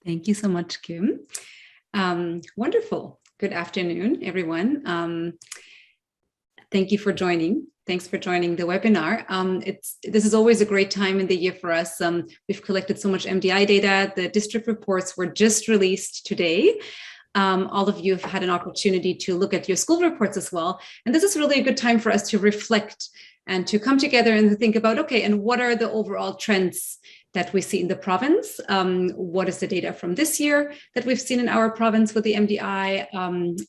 Thank you so much, Kim. Wonderful. Good afternoon, everyone. Thank you for joining. Thanks for joining the webinar. This is always a great time in the year for us. We've collected so much MDI data. The district reports were just released today. All of you have had an opportunity to look at your school reports as well. And this is really a good time for us to reflect and to come together and to think about, okay, and what are the overall trends that we see in the province? What is the data from this year that we've seen in our province with the MDI?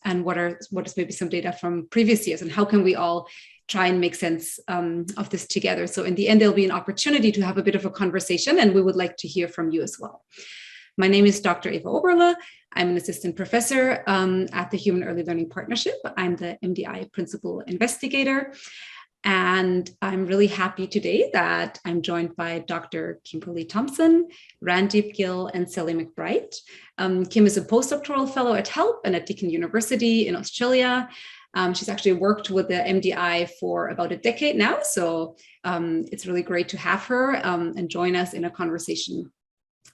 And what is maybe some data from previous years? And how can we all try and make sense of this together? So in the end, there'll be an opportunity to have a bit of a conversation, and we would like to hear from you as well. My name is Dr. Eva Oberle. I'm an assistant professor at the Human Early Learning Partnership. I'm the MDI principal investigator. And I'm really happy today that I'm joined by Dr. Kimberly Thomson, Randip, Gill, and Sally McBride. Kim is a postdoctoral fellow at HELP and at Deakin University in Australia. She's actually worked with the MDI for about a decade now. So it's really great to have her and join us in a conversation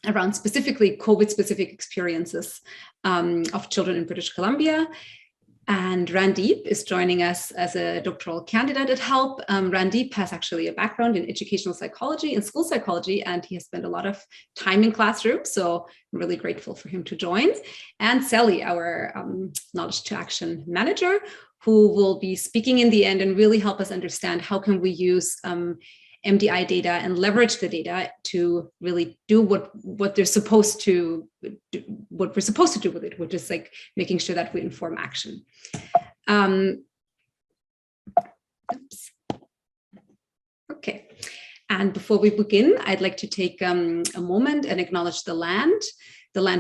around specifically COVID-specific experiences of children in British Columbia. And Randip is joining us as a doctoral candidate at HELP. Randip has actually a background in educational psychology and school psychology, and he has spent a lot of time in classrooms. So I'm really grateful for him to join. And Sally, our knowledge to action manager, who will be speaking in the end and really help us understand how can we use MDI data and leverage the data to really do what they're supposed to do, what we're supposed to do with it, which is like making sure that we inform action. Okay, and before we begin, I'd like to take a moment and acknowledge the land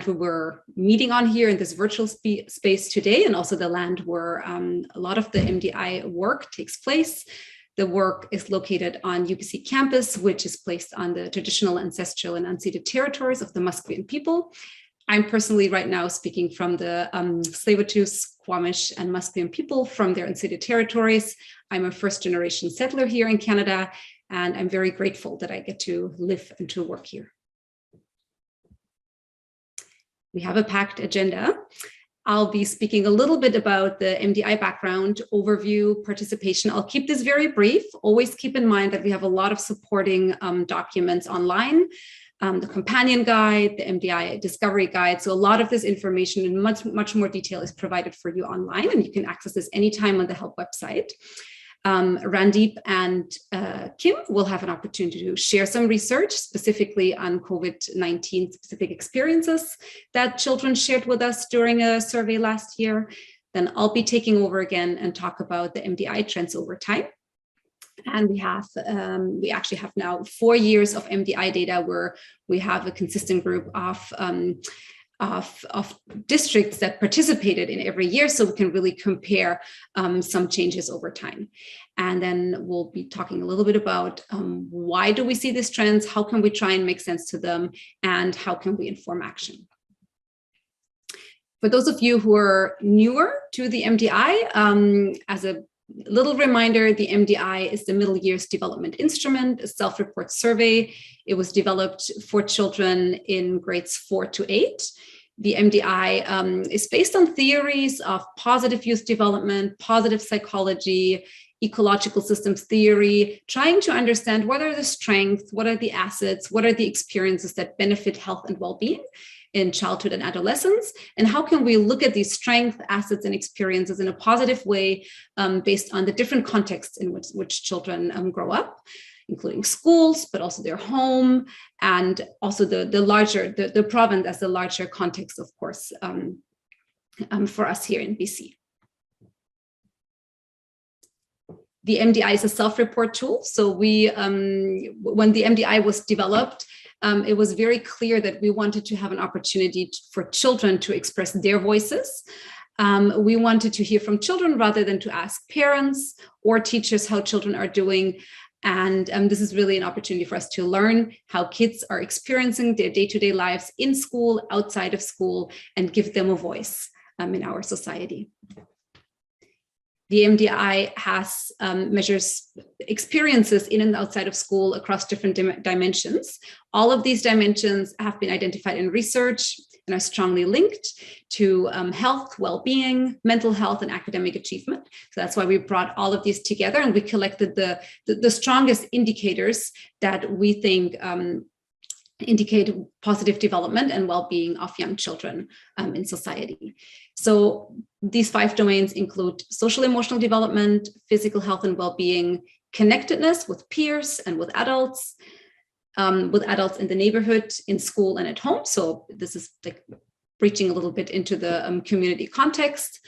we were meeting on here in this virtual space today, and also the land where a lot of the MDI work takes place. The work is located on UBC campus, which is placed on the traditional, ancestral, and unceded territories of the Musqueam people. I'm personally right now speaking from the Tsleil-Waututh, Squamish, and Musqueam people from their unceded territories. I'm a first-generation settler here in Canada, and I'm very grateful that I get to live and to work here. We have a packed agenda. I'll be speaking a little bit about the MDI background, overview, participation. I'll keep this very brief. Always keep in mind that we have a lot of supporting documents online, the companion guide, the MDI discovery guide. So a lot of this information in much more detail is provided for you online, and you can access this anytime on the HELP website. Randip and Kim will have an opportunity to share some research specifically on COVID-19 specific experiences that children shared with us during a survey last year. Then I'll be taking over again and talk about the MDI trends over time. And we actually have now 4 years of MDI data where we have a consistent group of districts that participated in every year, so we can really compare some changes over time. And then we'll be talking a little bit about why do we see these trends, how can we try and make sense to them, and how can we inform action. For those of you who are newer to the MDI, as a little reminder, the MDI is the Middle Years Development Instrument, a self-report survey. It was developed for children in grades 4 to 8. The MDI is based on theories of positive youth development, positive psychology, ecological systems theory, trying to understand what are the strengths, what are the assets, what are the experiences that benefit health and well-being in childhood and adolescence, and how can we look at these strengths, assets, and experiences in a positive way based on the different contexts in which children grow up, including schools, but also their home, and also the province as the larger context, of course, for us here in BC. The MDI is a self-report tool. So when the MDI was developed, it was very clear that we wanted to have an opportunity for children to express their voices. We wanted to hear from children rather than to ask parents or teachers how children are doing. And this is really an opportunity for us to learn how kids are experiencing their day-to-day lives in school, outside of school, and give them a voice in our society. The MDI measures experiences in and outside of school across different dimensions. All of these dimensions have been identified in research. and are strongly linked to health, well-being, mental health, and academic achievement. So that's why we brought all of these together, and we collected the strongest indicators that we think indicate positive development and well-being of young children in society. So these 5 domains include social emotional development, physical health and well-being, connectedness with peers and with adults in the neighborhood, in school, and at home. So this is like reaching a little bit into the community context.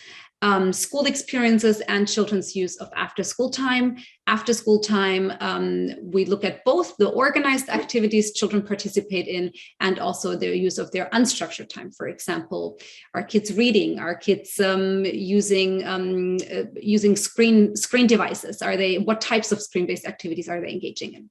School experiences and children's use of after-school time. After-school time, we look at both the organized activities children participate in and also their use of their unstructured time. For example, are kids reading? Are kids using screen devices? What types of screen-based activities are they engaging in?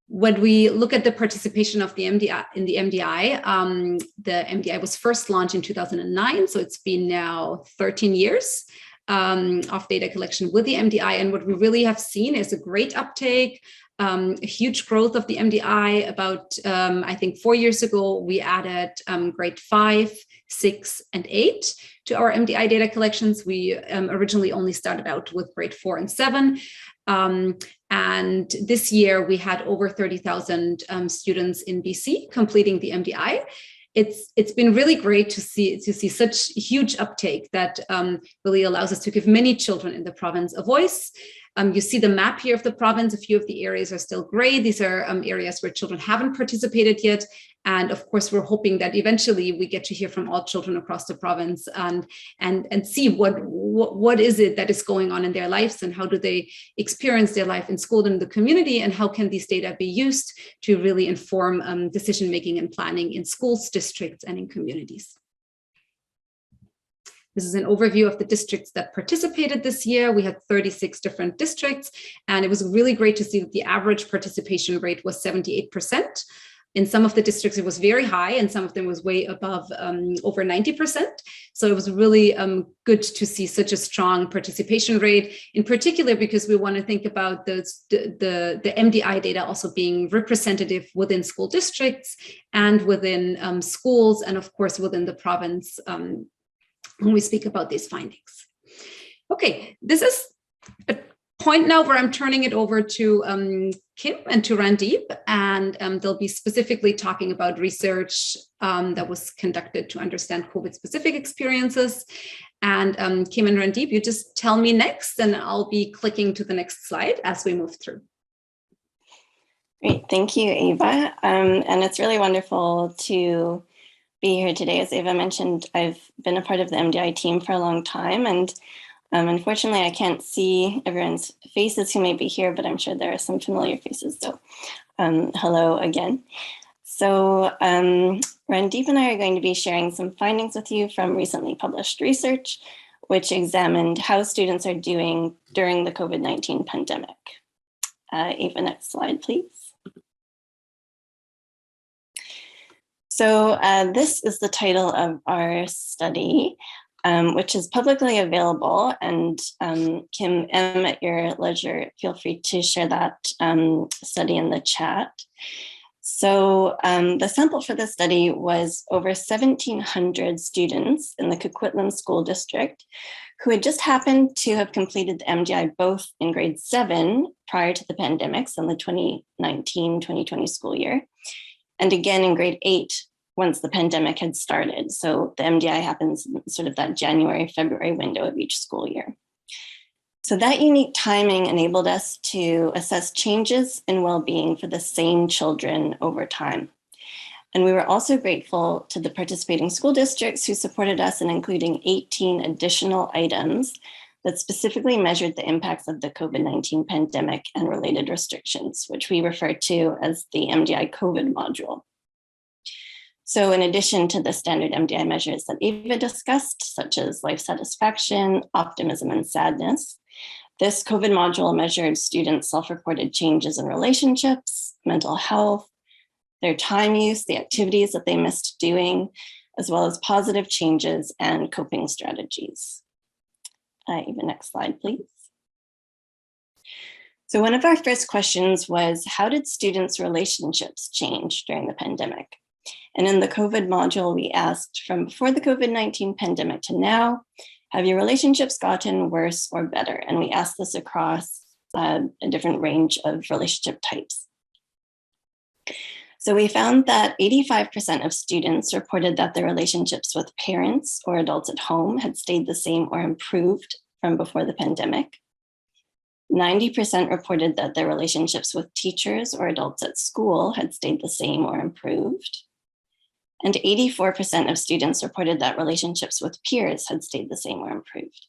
When we look at the participation of the MDI in the MDI was first launched in 2009. So it's been now 13 years of data collection with the MDI. And what we really have seen is a great uptake, a huge growth of the MDI. About, I think 4 years ago, we added grade 5, 6, and 8 to our MDI data collections. We originally only started out with grade 4 and 7. And this year we had over 30,000 students in BC completing the MDI. It's been really great to see such huge uptake that really allows us to give many children in the province a voice. You see the map here of the province. A few of the areas are still gray. These are areas where children haven't participated yet. And of course, we're hoping that eventually we get to hear from all children across the province and see what is it that is going on in their lives and how do they experience their life in school and in the community, and how can these data be used to really inform decision-making and planning in schools, districts, and in communities. This is an overview of the districts that participated this year. We had 36 different districts, and it was really great to see that the average participation rate was 78%. In some of the districts, it was very high, and some of them was way above over 90%. So it was really good to see such a strong participation rate, in particular because we want to think about the MDI data also being representative within school districts and within schools, and of course within the province when we speak about these findings. Okay, this is a point now where I'm turning it over to Kim and to Randip, and they'll be specifically talking about research that was conducted to understand COVID-specific experiences. And Kim and Randip, you just tell me next, and I'll be clicking to the next slide as we move through. Great, thank you, Eva. And it's really wonderful to be here today. As Eva mentioned, I've been a part of the MDI team for a long time, and unfortunately, I can't see everyone's faces who may be here, but I'm sure there are some familiar faces. So hello again. So Randip and I are going to be sharing some findings with you from recently published research, which examined how students are doing during the COVID-19 pandemic. Eva, next slide, please. So this is the title of our study, which is publicly available. And Kim M, at your leisure, feel free to share that study in the chat. So the sample for this study was over 1,700 students in the Coquitlam School District who had just happened to have completed the MDI both in grade 7 prior to the pandemics in the 2019-2020 school year, and again in grade 8 once the pandemic had started. So the MDI happens in sort of that January-February window of each school year. So that unique timing enabled us to assess changes in well-being for the same children over time. And we were also grateful to the participating school districts who supported us in including 18 additional items that specifically measured the impacts of the COVID-19 pandemic and related restrictions, which we refer to as the MDI COVID module. So in addition to the standard MDI measures that Eva discussed, such as life satisfaction, optimism, and sadness, this COVID module measured students' self-reported changes in relationships, mental health, their time use, the activities that they missed doing, as well as positive changes and coping strategies. Eva, next slide, please. So one of our first questions was, how did students' relationships change during the pandemic? And in the COVID module, we asked, from before the COVID-19 pandemic to now, have your relationships gotten worse or better? And we asked this across a different range of relationship types. So we found that 85% of students reported that their relationships with parents or adults at home had stayed the same or improved from before the pandemic. 90% reported that their relationships with teachers or adults at school had stayed the same or improved. And 84% of students reported that relationships with peers had stayed the same or improved.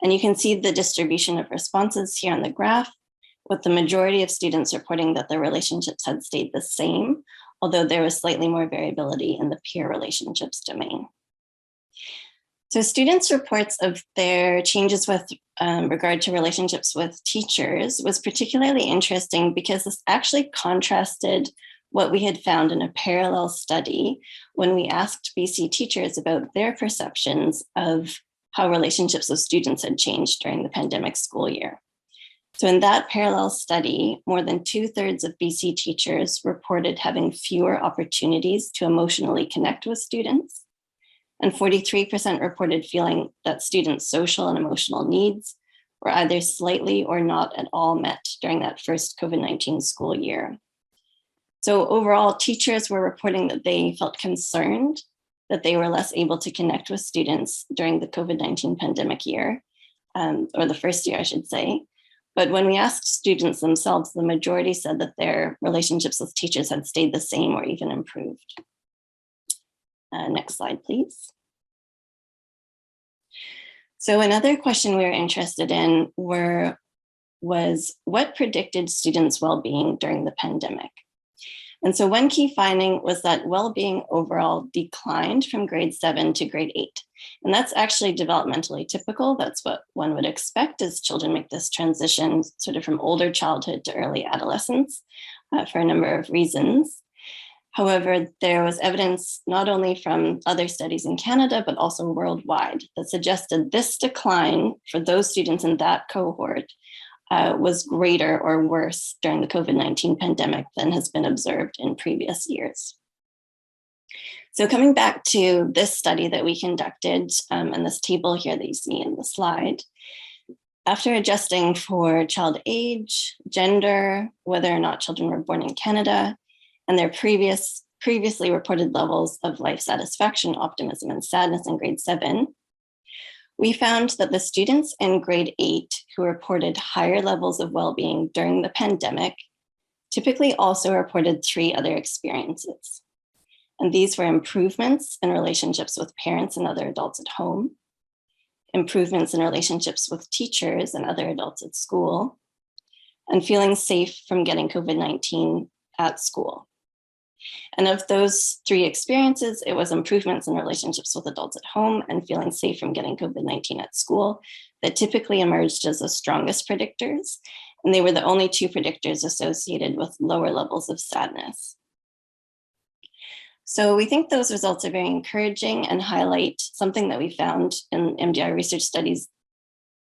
And you can see the distribution of responses here on the graph, with the majority of students reporting that their relationships had stayed the same, although there was slightly more variability in the peer relationships domain. So students' reports of their changes with regard to relationships with teachers was particularly interesting because this actually contrasted what we had found in a parallel study when we asked BC teachers about their perceptions of how relationships with students had changed during the pandemic school year. So in that parallel study, more than 2/3 of BC teachers reported having fewer opportunities to emotionally connect with students, and 43% reported feeling that students' social and emotional needs were either slightly or not at all met during that first COVID-19 school year. So overall, teachers were reporting that they felt concerned that they were less able to connect with students during the COVID-19 pandemic year, or the first year, I should say. But when we asked students themselves, the majority said that their relationships with teachers had stayed the same or even improved. Next slide, please. So another question we were interested in was what predicted students' well-being during the pandemic? And so one key finding was that well-being overall declined from grade 7 to grade 8. And that's actually developmentally typical. That's what one would expect as children make this transition sort of from older childhood to early adolescence for a number of reasons. However, there was evidence not only from other studies in Canada, but also worldwide that suggested this decline for those students in that cohort was greater or worse during the COVID-19 pandemic than has been observed in previous years. So coming back to this study that we conducted and this table here that you see in the slide, after adjusting for child age, gender, whether or not children were born in Canada, and their previously reported levels of life satisfaction, optimism, and sadness in grade 7, we found that the students in grade 8 who reported higher levels of well-being during the pandemic typically also reported 3 other experiences. And these were improvements in relationships with parents and other adults at home, improvements in relationships with teachers and other adults at school, and feeling safe from getting COVID-19 at school. And of those 3 experiences, it was improvements in relationships with adults at home and feeling safe from getting COVID-19 at school that typically emerged as the strongest predictors. And they were the only 2 predictors associated with lower levels of sadness. So we think those results are very encouraging and highlight something that we found in MDI research studies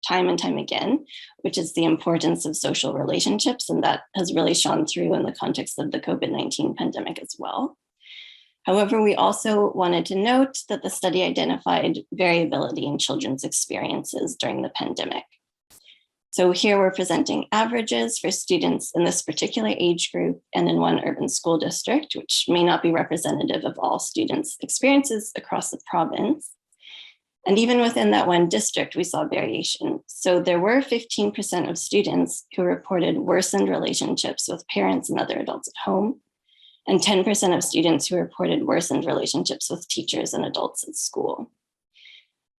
time and time again, which is the importance of social relationships. And that has really shone through in the context of the COVID-19 pandemic as well. However, we also wanted to note that the study identified variability in children's experiences during the pandemic. So here we're presenting averages for students in this particular age group and in one urban school district, which may not be representative of all students' experiences across the province. And even within that one district, we saw variation. So there were 15% of students who reported worsened relationships with parents and other adults at home, and 10% of students who reported worsened relationships with teachers and adults at school.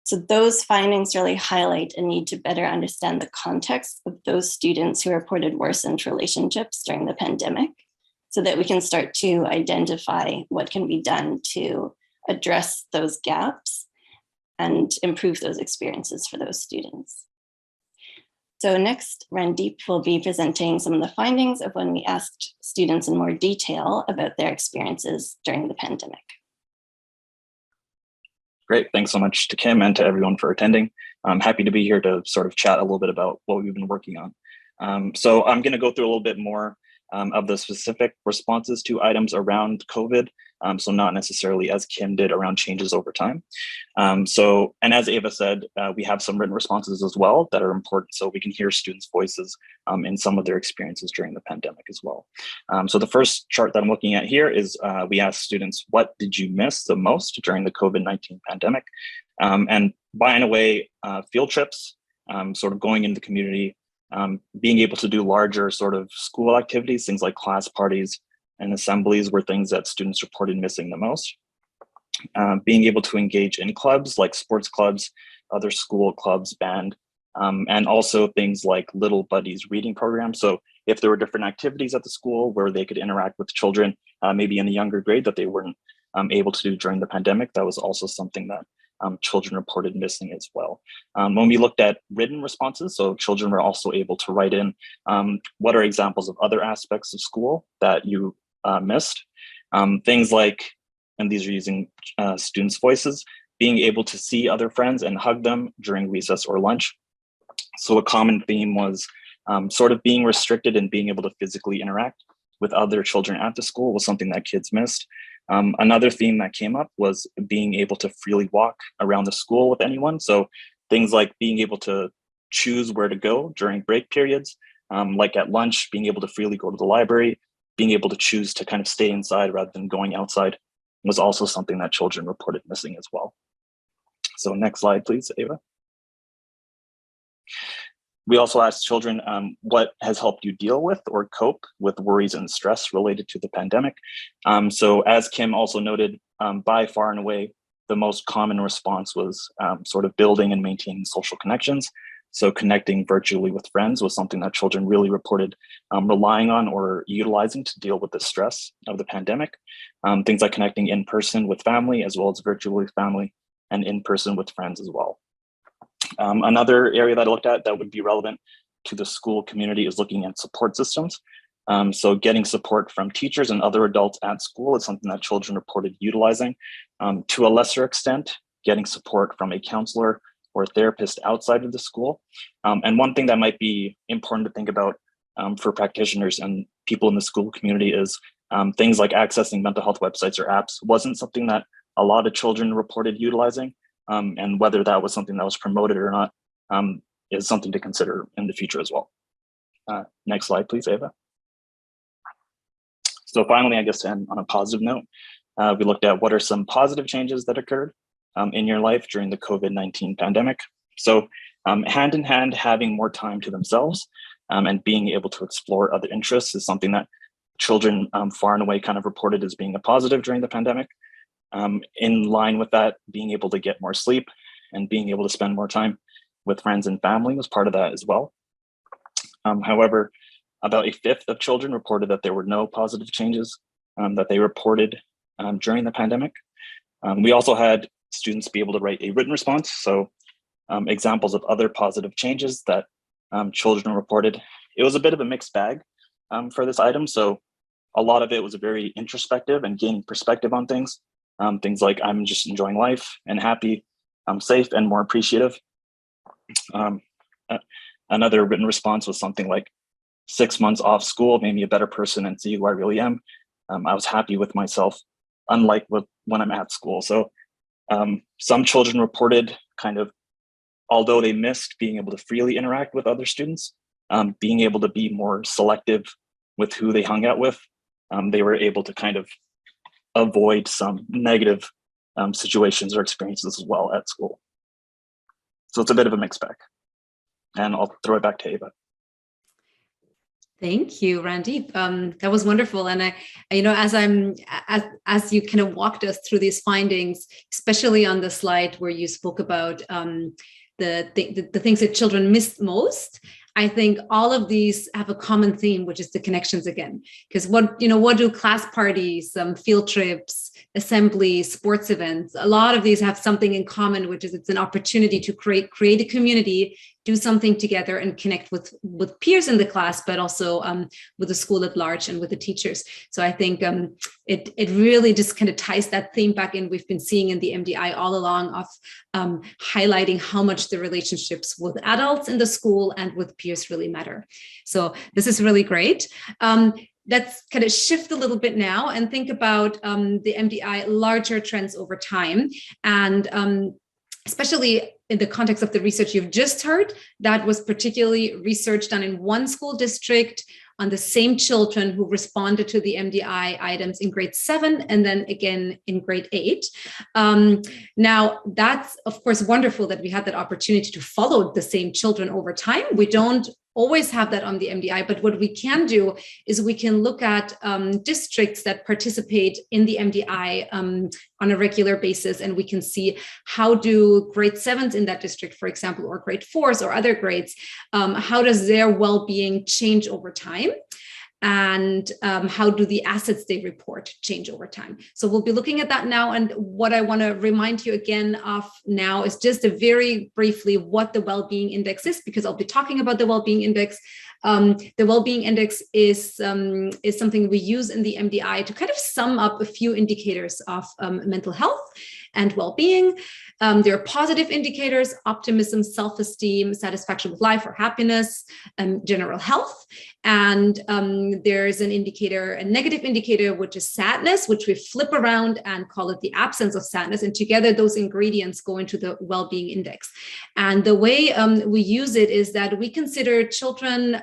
So those findings really highlight a need to better understand the context of those students who reported worsened relationships during the pandemic, so that we can start to identify what can be done to address those gaps and improve those experiences for those students. So next, Randip will be presenting some of the findings of when we asked students in more detail about their experiences during the pandemic. Great, thanks so much to Kim and to everyone for attending. I'm happy to be here to sort of chat a little bit about what we've been working on. So I'm gonna go through a little bit more of the specific responses to items around COVID So not necessarily as Kim did around changes over time. And as Eva said, we have some written responses as well that are important, so we can hear students' voices in some of their experiences during the pandemic as well. So the first chart that I'm looking at here is we asked students, what did you miss the most during the COVID-19 pandemic? And buying away field trips, sort of going into the community, being able to do larger sort of school activities, things like class parties and assemblies were things that students reported missing the most. Being able to engage in clubs like sports clubs, other school clubs, band, and also things like Little Buddies reading programs. So if there were different activities at the school where they could interact with children, maybe in a younger grade that they weren't able to do during the pandemic, that was also something that children reported missing as well. When we looked at written responses, so children were also able to write in what are examples of other aspects of school that you missed. Things like, and these are using students' voices, being able to see other friends and hug them during recess or lunch. So a common theme was sort of being restricted and being able to physically interact with other children at the school was something that kids missed. Another theme that came up was being able to freely walk around the school with anyone. So things like being able to choose where to go during break periods, like at lunch, being able to freely go to the library, being able to choose to kind of stay inside rather than going outside was also something that children reported missing as well. So next slide, please, Eva. We also asked children what has helped you deal with or cope with worries and stress related to the pandemic. So as Kim also noted, by far and away, the most common response was sort of building and maintaining social connections. So connecting virtually with friends was something that children really reported relying on or utilizing to deal with the stress of the pandemic. Things like connecting in person with family as well as virtually with family and in person with friends as well. Another area that I looked at that would be relevant to the school community is looking at support systems. So getting support from teachers and other adults at school is something that children reported utilizing. To a lesser extent, getting support from a counselor or a therapist outside of the school. And one thing that might be important to think about for practitioners and people in the school community is things like accessing mental health websites or apps wasn't something that a lot of children reported utilizing. And whether that was something that was promoted or not is something to consider in the future as well. Next slide, please, Eva. So finally, I guess to end on a positive note, we looked at what are some positive changes that occurred in your life during the COVID-19 pandemic. So hand in hand, having more time to themselves and being able to explore other interests is something that children far and away kind of reported as being a positive during the pandemic. In line with that, being able to get more sleep and being able to spend more time with friends and family was part of that as well. However, about 1/5 of children reported that there were no positive changes that they reported during the pandemic. We also had students be able to write a written response. So examples of other positive changes that children reported. It was a bit of a mixed bag for this item. So a lot of it was very introspective and gaining perspective on things. Things like I'm just enjoying life and happy, I'm safe and more appreciative. Another written response was something like 6 months off school made me a better person and see who I really am. I was happy with myself, unlike when I'm at school. So some children reported kind of, although they missed being able to freely interact with other students, being able to be more selective with who they hung out with, they were able to kind of avoid some negative situations or experiences as well at school. So it's a bit of a mixed bag. And I'll throw it back to Eva. Thank you, Randip. That was wonderful. And as you kind of walked us through these findings, especially on the slide where you spoke about the things that children missed most, I think all of these have a common theme, which is the connections again. Because what do class parties, field trips, assemblies, sports events, a lot of these have something in common, which is it's an opportunity to create a community, do something together and connect with peers in the class, but also with the school at large and with the teachers. So I think it really just kind of ties that theme back in we've been seeing in the MDI all along of highlighting how much the relationships with adults in the school and with peers really matter. So this is really great. let's kind of shift a little bit now and think about the MDI larger trends over time. And especially in the context of the research you've just heard, that was particularly research done in one school district on the same children who responded to the MDI items in grade 7 and then again in grade 8. Now, that's of course wonderful that we had that opportunity to follow the same children over time. We don't always have that on the MDI, but what we can do is we can look at districts that participate in the MDI on a regular basis, and we can see how do grade 7s in that district, for example, or grade 4s or other grades, how does their well-being change over time? And how do the assets they report change over time? So we'll be looking at that now. And what I want to remind you again of now is just a very briefly what the well-being index is, because I'll be talking about the well-being index. The well-being index is something we use in the MDI to kind of sum up a few indicators of mental health and well-being. There are positive indicators: optimism, self-esteem, satisfaction with life or happiness, general health. And there's an indicator, a negative indicator, which is sadness, which we flip around and call it the absence of sadness. And together those ingredients go into the well-being index. And the way we use it is that we consider children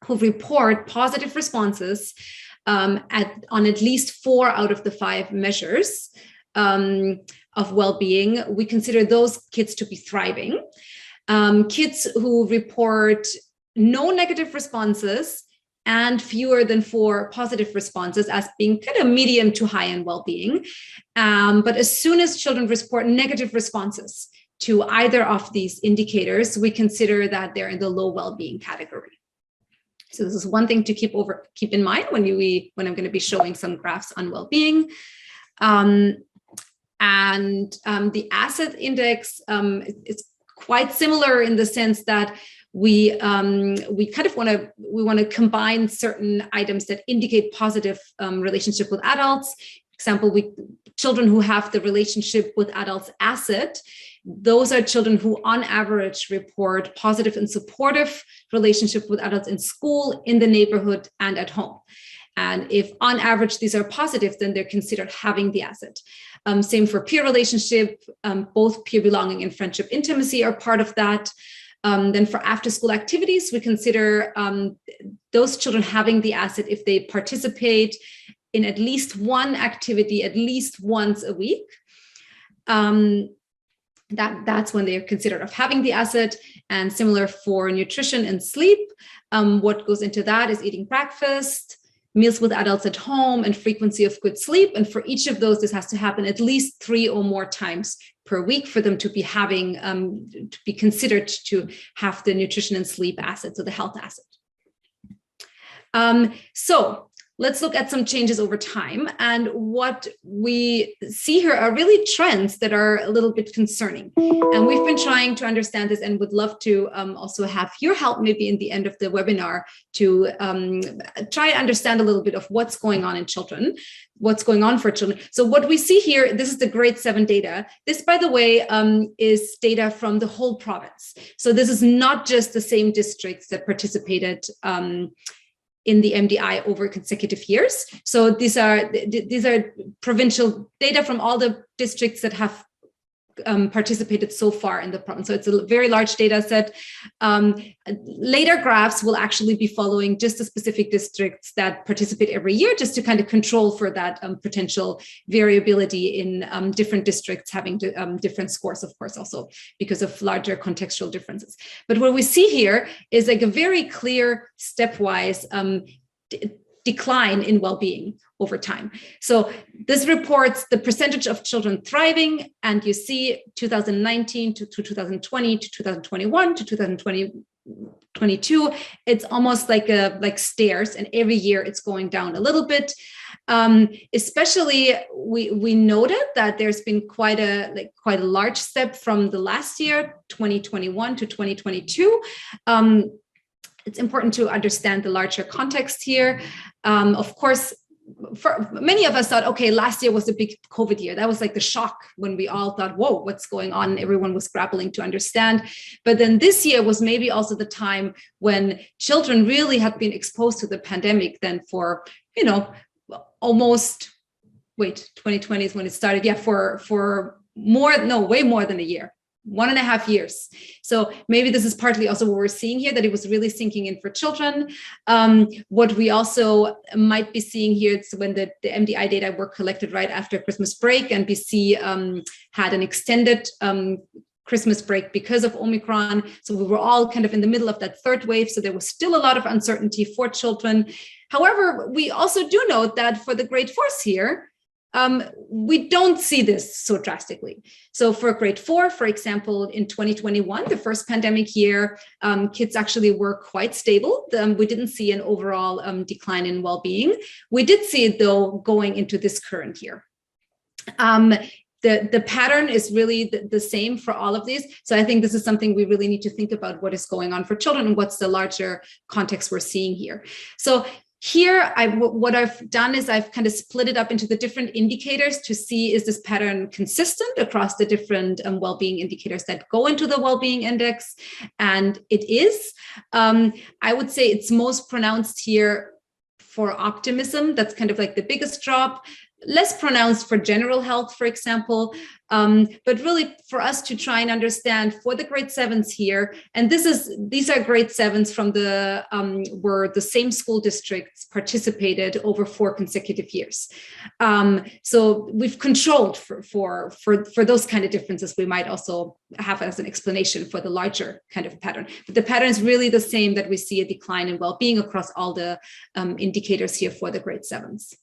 who report positive responses on at least 4 out of the 5 measures of well-being. We consider those kids to be thriving. Kids who report no negative responses and fewer than 4 positive responses as being kind of medium to high in well-being. But as soon as children report negative responses to either of these indicators, we consider that they're in the low well-being category. So this is one thing to keep in mind when I'm going to be showing some graphs on well-being. The asset index is quite similar in the sense that we kind of want to combine certain items that indicate positive relationship with adults. Example, children who have the relationship with adults asset, those are children who on average report positive and supportive relationship with adults in school, in the neighborhood, and at home. And if on average these are positive, then they're considered having the asset. Same for peer relationship, both peer belonging and friendship intimacy are part of that. Then for after school activities, we consider those children having the asset if they participate in at least one activity at least once a week. That's when they are considered of having the asset. And similar for nutrition and sleep, what goes into that is eating breakfast, meals with adults at home, and frequency of good sleep. And for each of those, this has to happen at least 3 or more times per week for them to be having, to be considered to have the nutrition and sleep asset, so the health asset. So let's look at some changes over time. And what we see here are really trends that are a little bit concerning. And we've been trying to understand this and would love to also have your help maybe in the end of the webinar to try to understand a little bit of what's going on in children, what's going on for children. So what we see here, this is the grade 7 data. This, by the way, is data from the whole province. So this is not just the same districts that participated in the MDI over consecutive years. So these are provincial data from all the districts that have participated so far in the province. So it's a very large data set. Later graphs will actually be following just the specific districts that participate every year, just to kind of control for that potential variability in different districts having different scores, of course, also because of larger contextual differences. But what we see here is like a very clear stepwise decline in well-being over time. So this reports the percentage of children thriving, and you see 2019 to 2020 to 2021 to 2022. It's almost like stairs, and every year it's going down a little bit. Especially, we noted that there's been quite a large step from the last year, 2021 to 2022. It's important to understand the larger context here. Of course, for many of us thought, okay, last year was a big COVID year. That was like the shock when we all thought, whoa, what's going on? Everyone was grappling to understand. But then this year was maybe also the time when children really had been exposed to the pandemic then for, almost, 2020 is when it started. Yeah, for way more than a year. 1.5 years. So maybe this is partly also what we're seeing here, that it was really sinking in for children. What we also might be seeing here is when the MDI data were collected right after Christmas break, and BC had an extended Christmas break because of Omicron. So we were all kind of in the middle of that third wave. So there was still a lot of uncertainty for children. However, we also do note that for the grade 4s here, we don't see this so drastically. So for grade 4, for example, in 2021, the first pandemic year, kids actually were quite stable. We didn't see an overall decline in well-being. We did see it though going into this current year. The pattern is really the same for all of these. So I think this is something we really need to think about, what is going on for children and what's the larger context we're seeing here. So here, what I've done is I've kind of split it up into the different indicators to see, is this pattern consistent across the different well-being indicators that go into the well-being index? And it is. I would say it's most pronounced here for optimism. That's kind of like the biggest drop. Less pronounced for general health, for example, but really for us to try and understand for the grade 7s here, and these are grade 7s from the where the same school districts participated over 4 consecutive years. So we've controlled for those kind of differences. We might also have as an explanation for the larger kind of pattern, but the pattern is really the same, that we see a decline in well-being across all the indicators here for the grade 7s.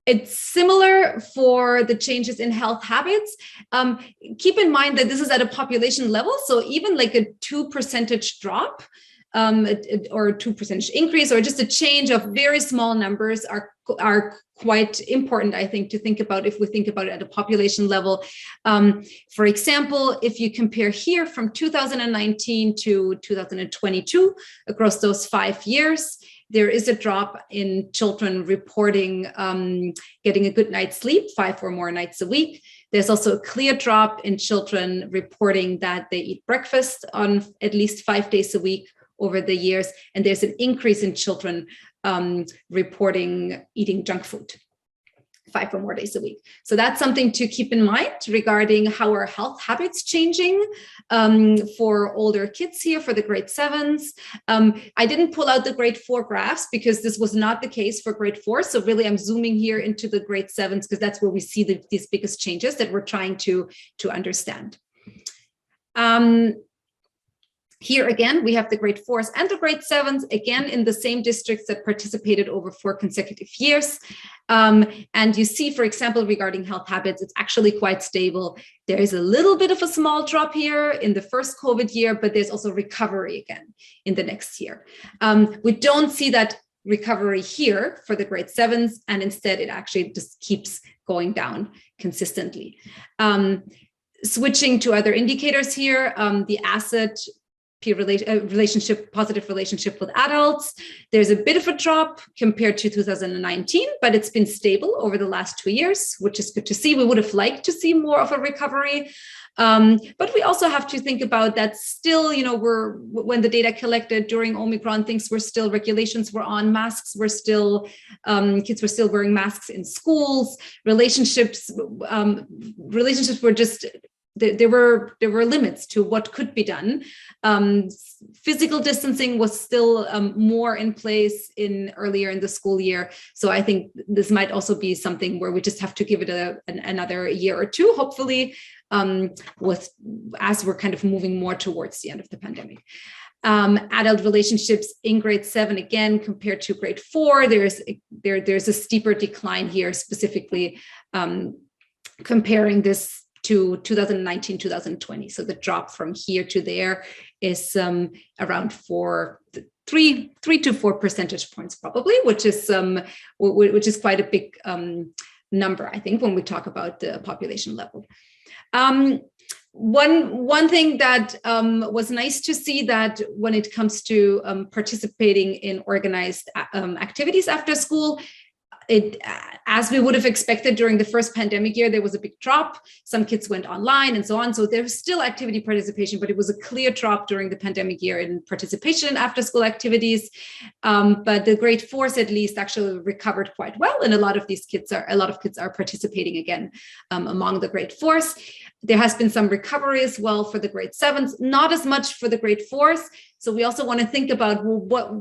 It's similar for the changes in health habits. Keep in mind that this is at a population level. So even like a 2% drop or 2% increase, or just a change of very small numbers are quite important, I think, to think about if we think about it at a population level. For example, if you compare here from 2019 to 2022, across those 5 years, there is a drop in children reporting getting a good night's sleep, 5 or more nights a week. There's also a clear drop in children reporting that they eat breakfast on at least 5 days a week over the years. And there's an increase in children reporting eating junk food 5 or more days a week. So that's something to keep in mind regarding how our health habits changing for older kids here, for the grade 7s. I didn't pull out the grade 4 graphs because this was not the case for grade 4. So really I'm zooming here into the grade 7s because that's where we see these biggest changes that we're trying to understand. Here again, we have the grade 4s and the grade 7s, again, in the same districts that participated over 4 consecutive years. And you see, for example, regarding health habits, it's actually quite stable. There is a little bit of a small drop here in the first COVID year, but there's also recovery again in the next year. We don't see that recovery here for the grade 7s, and instead it actually just keeps going down consistently. Switching to other indicators here, the asset positive relationship with adults. There's a bit of a drop compared to 2019, but it's been stable over the last 2 years, which is good to see. We would have liked to see more of a recovery. But we also have to think about that still, when the data collected during Omicron, regulations were on, masks were still, kids were still wearing masks in schools, relationships were just, there were limits to what could be done. Physical distancing was still more in place earlier in the school year. So I think this might also be something where we just have to give it another year or two, hopefully, as we're kind of moving more towards the end of the pandemic. Adult relationships in grade 7, again, compared to grade 4, there's a steeper decline here, specifically comparing this to 2019, 2020. So the drop from here to there is around 3 to 4 percentage points probably, which is quite a big number, I think, when we talk about the population level. One thing that was nice to see, that when it comes to participating in organized activities after school, as we would have expected during the first pandemic year, there was a big drop. Some kids went online and so on. So there was still activity participation, but it was a clear drop during the pandemic year in participation in after school activities. But the grade 4s at least actually recovered quite well. And a lot of kids are participating again among the grade 4s. There has been some recovery as well for the grade 7s, not as much for the grade 4s. So we also want to think about what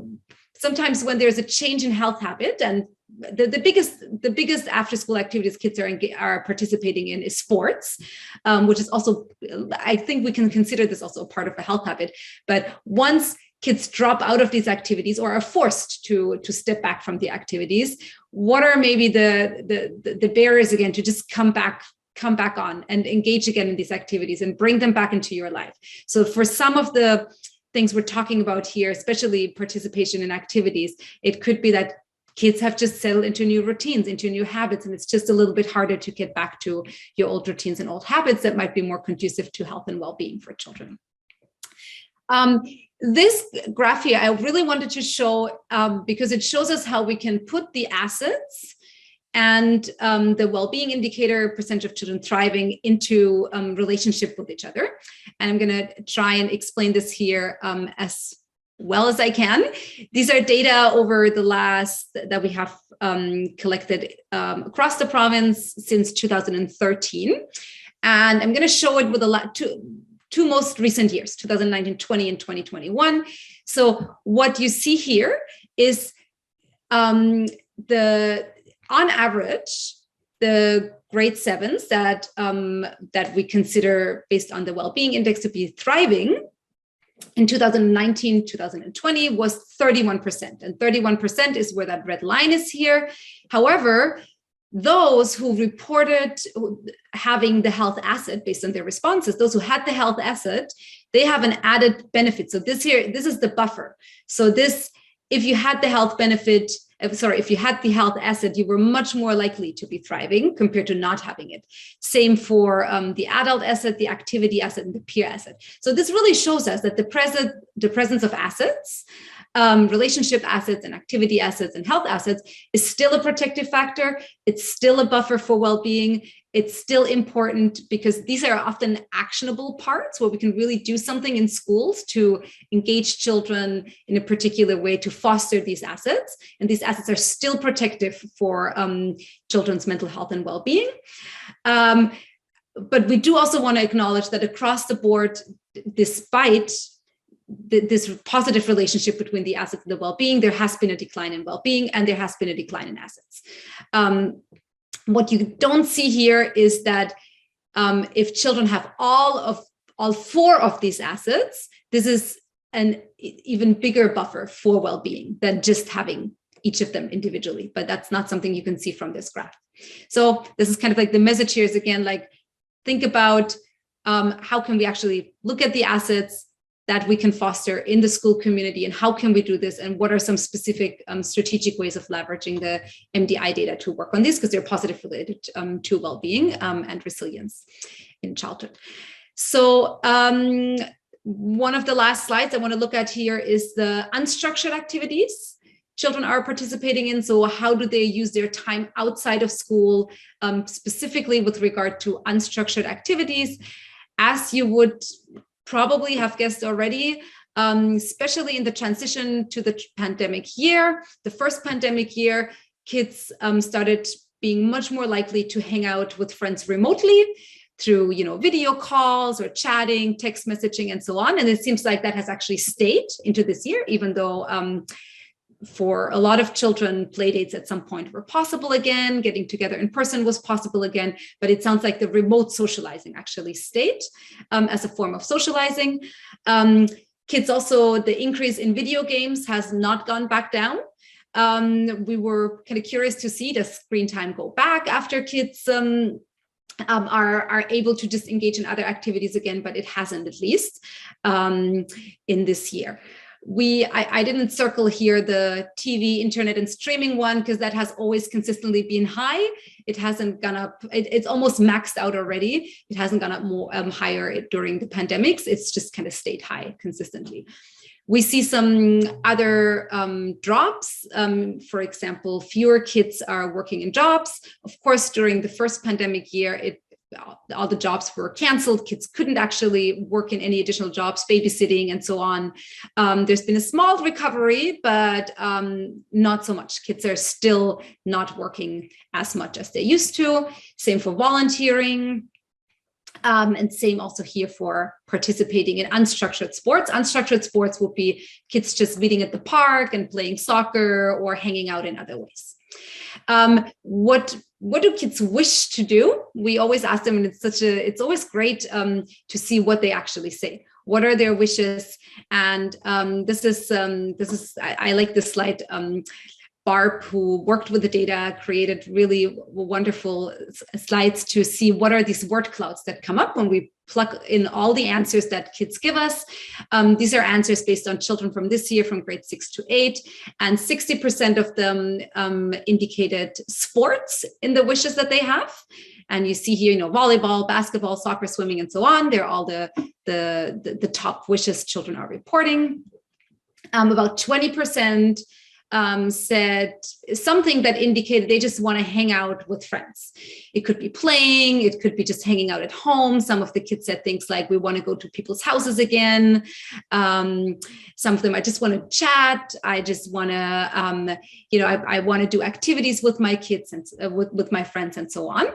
sometimes when there's a change in health habit, and the biggest after school activities kids are participating in is sports, which is also, I think we can consider this also a part of a health habit. But once kids drop out of these activities or are forced to step back from the activities, what are maybe the barriers again to just come back on and engage again in these activities and bring them back into your life? So for some of the things we're talking about here, especially participation in activities, it could be that kids have just settled into new routines, into new habits, and it's just a little bit harder to get back to your old routines and old habits that might be more conducive to health and well-being for children. This graph here, I really wanted to show because it shows us how we can put the assets and the well-being indicator, percentage of children thriving, into relationship with each other. And I'm going to try and explain this here as well as I can. These are data over the last that we have collected across the province since 2013. And I'm going to show it with two most recent years, 2019-20 and 2021. So what you see here is on average, the grade 7s that we consider based on the well-being index to be thriving in 2019, 2020 was 31%. And 31% is where that red line is here. However, those who reported having the health asset based on their responses, those who had the health asset, they have an added benefit. So this is the buffer. So if you had the health benefit, if you had the health asset, you were much more likely to be thriving compared to not having it. Same for the adult asset, the activity asset, and the peer asset. So this really shows us that the presence of assets, relationship assets and activity assets and health assets is still a protective factor. It's still a buffer for well-being. It's still important because these are often actionable parts where we can really do something in schools to engage children in a particular way to foster these assets. And these assets are still protective for children's mental health and well-being. But we do also want to acknowledge that across the board, despite this positive relationship between the assets and the well-being, there has been a decline in well-being and there has been a decline in assets. What you don't see here is that if children have all four of these assets, this is an even bigger buffer for well-being than just having each of them individually. But that's not something you can see from this graph. So this is kind of like the message here is again, like, think about how can we actually look at the assets that we can foster in the school community, and how can we do this, and what are some specific strategic ways of leveraging the MDI data to work on this, because they're positive related to well-being and resilience in childhood. So one of the last slides I want to look at here is the unstructured activities children are participating in. So how do they use their time outside of school, specifically with regard to unstructured activities? As you would probably have guessed already, especially in the transition to the pandemic year, the first pandemic year, kids started being much more likely to hang out with friends remotely through, video calls or chatting, text messaging, and so on. And it seems like that has actually stayed into this year, even though for a lot of children, play dates at some point were possible again, getting together in person was possible again, but it sounds like the remote socializing actually stayed as a form of socializing. Kids also, the increase in video games has not gone back down. We were kind of curious to see, does screen time go back after kids are able to just engage in other activities again, but it hasn't, at least in this year. I didn't circle here the TV, internet, and streaming one because that has always consistently been high. It hasn't gone up. It's almost maxed out already. It hasn't gone up more higher during the pandemics. It's just kind of stayed high consistently. We see some other drops. For example, fewer kids are working in jobs. Of course, during the first pandemic year, all the jobs were canceled. Kids couldn't actually work in any additional jobs, babysitting and so on. There's been a small recovery, but not so much. Kids are still not working as much as they used to. Same for volunteering. And same also here for participating in unstructured sports. Unstructured sports would be kids just meeting at the park and playing soccer or hanging out in other ways. What do kids wish to do? We always ask them, and it's always great to see what they actually say. What are their wishes? And this is I like this slide. Barb, who worked with the data, created really wonderful slides to see what are these word clouds that come up when we plug in all the answers that kids give us. These are answers based on children from this year, from grade 6 to 8, and 60% of them indicated sports in the wishes that they have. And you see here, volleyball, basketball, soccer, swimming, and so on. They're all the top wishes children are reporting. About 20% said something that indicated they just want to hang out with friends. It could be playing, it could be just hanging out at home. Some of the kids said things like, we want to go to people's houses again. Some of them, I just want to chat. I just want to, I want to do activities with my kids and with my friends and so on.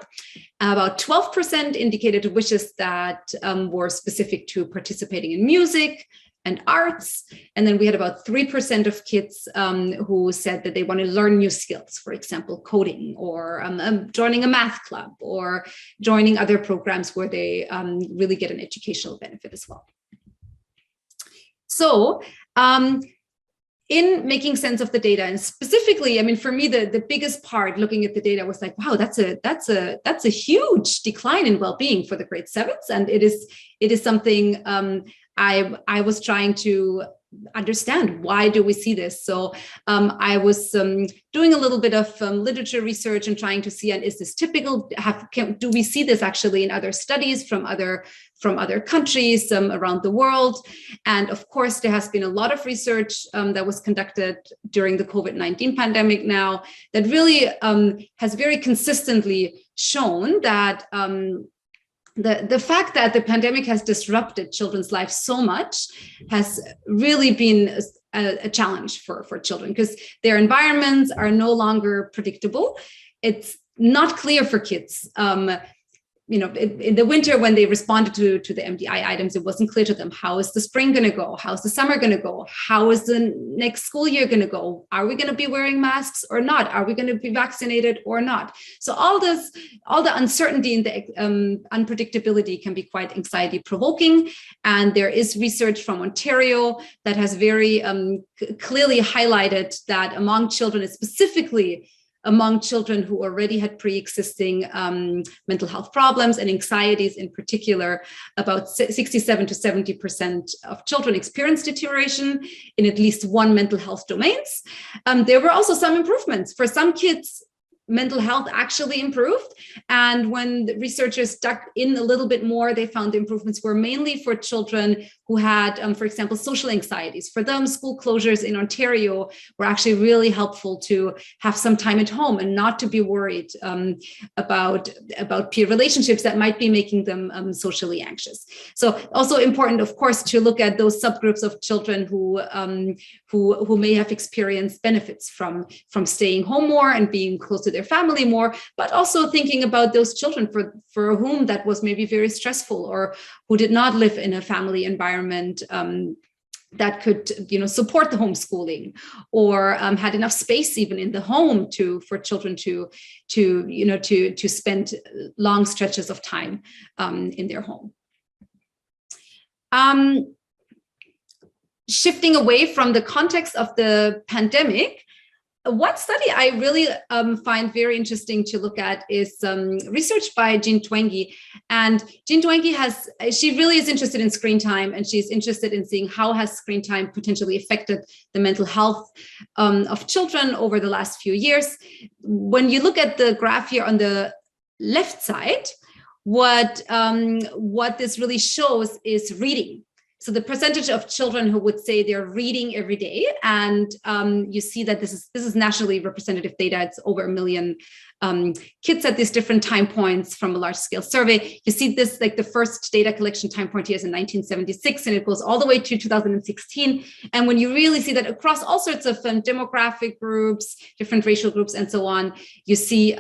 About 12% indicated wishes that were specific to participating in music and arts. And then we had about 3% of kids who said that they want to learn new skills, for example, coding or joining a math club or joining other programs where they really get an educational benefit as well. So in making sense of the data, and specifically, I mean, for me, the biggest part looking at the data was like, wow, that's a huge decline in well-being for the grade 7s. And it is something I was trying to understand, why do we see this? So I was doing a little bit of literature research and trying to see, and is this typical? Do we see this actually in other studies from other countries around the world? And of course, there has been a lot of research that was conducted during the COVID-19 pandemic now that really has very consistently shown that the fact that the pandemic has disrupted children's lives so much has really been a challenge for children, because their environments are no longer predictable. It's not clear for kids. In the winter, when they responded to the MDI items, it wasn't clear to them, how is the spring going to go? How's the summer going to go? How is the next school year going to go? Are we going to be wearing masks or not? Are we going to be vaccinated or not? So all the uncertainty and the unpredictability can be quite anxiety provoking. And there is research from Ontario that has very clearly highlighted that among children, specifically among children who already had pre-existing mental health problems and anxieties in particular, about 67 to 70% of children experience deterioration in at least one mental health domains. There were also some improvements. For some kids, mental health actually improved. And when the researchers dug in a little bit more, they found the improvements were mainly for children who had, for example, social anxieties. For them, school closures in Ontario were actually really helpful to have some time at home and not to be worried about peer relationships that might be making them socially anxious. So also important, of course, to look at those subgroups of children who may have experienced benefits from staying home more and being close to their family more, but also thinking about those children for whom that was maybe very stressful, or who did not live in a family environment that could, support the homeschooling, or had enough space even in the home for children to spend long stretches of time in their home. Shifting away from the context of the pandemic, one study I really find very interesting to look at is research by Jean Twenge. And Jean Twenge she really is interested in screen time, and she's interested in seeing how has screen time potentially affected the mental health of children over the last few years. When you look at the graph here on the left side, what this really shows is reading. So the percentage of children who would say they're reading every day, and you see that this is nationally representative data. It's over 1 million kids at these different time points from a large scale survey. You see this, like the first data collection time point here is in 1976, and it goes all the way to 2016. And when you really see that across all sorts of demographic groups, different racial groups, and so on, you see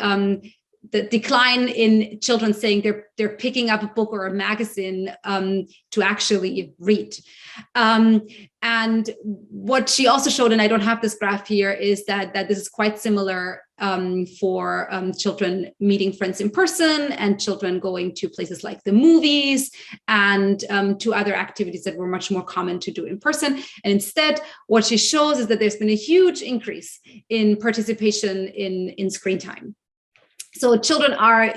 the decline in children saying they're picking up a book or a magazine to actually read. And what she also showed, and I don't have this graph here, is that this is quite similar for children meeting friends in person and children going to places like the movies and to other activities that were much more common to do in person. And instead, what she shows is that there's been a huge increase in participation in screen time. So children are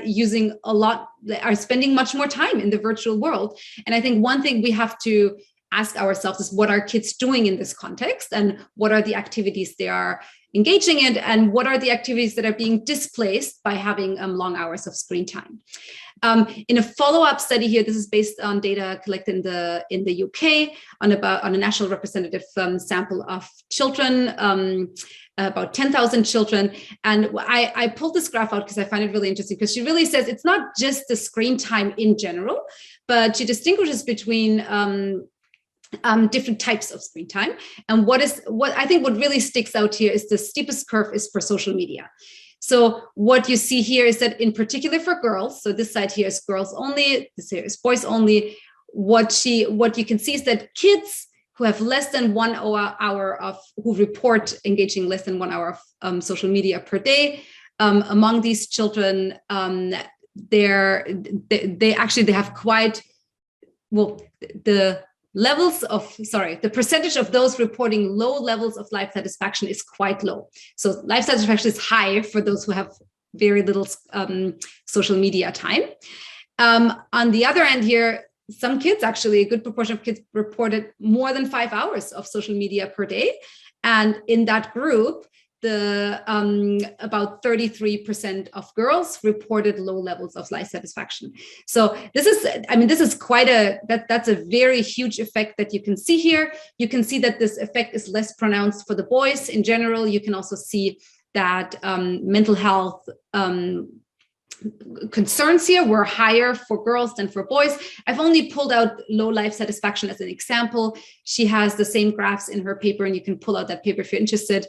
spending much more time in the virtual world. And I think one thing we have to ask ourselves is, what are kids doing in this context? And what are the activities they are engaging in? And what are the activities that are being displaced by having long hours of screen time? In a follow-up study here, this is based on data collected in the UK on a national representative sample of children, about 10,000 children. And I pulled this graph out because I find it really interesting, because she really says it's not just the screen time in general, but she distinguishes between different types of screen time. And what I think what really sticks out here is the steepest curve is for social media. So what you see here is that in particular for girls, so this side here is girls only, this here is boys only, what you can see is that kids who have less than 1 hour who report engaging less than 1 hour of social media per day, among these children, they have quite, well, the percentage of those reporting low levels of life satisfaction is quite low. So life satisfaction is high for those who have very little social media time. On the other end here, some kids, actually a good proportion of kids, reported more than 5 hours of social media per day. And in that group, about 33% of girls reported low levels of life satisfaction. So this is quite that's a very huge effect that you can see here. You can see that this effect is less pronounced for the boys in general. You can also see that mental health concerns here were higher for girls than for boys. I've only pulled out low life satisfaction as an example. She has the same graphs in her paper, and you can pull out that paper if you're interested.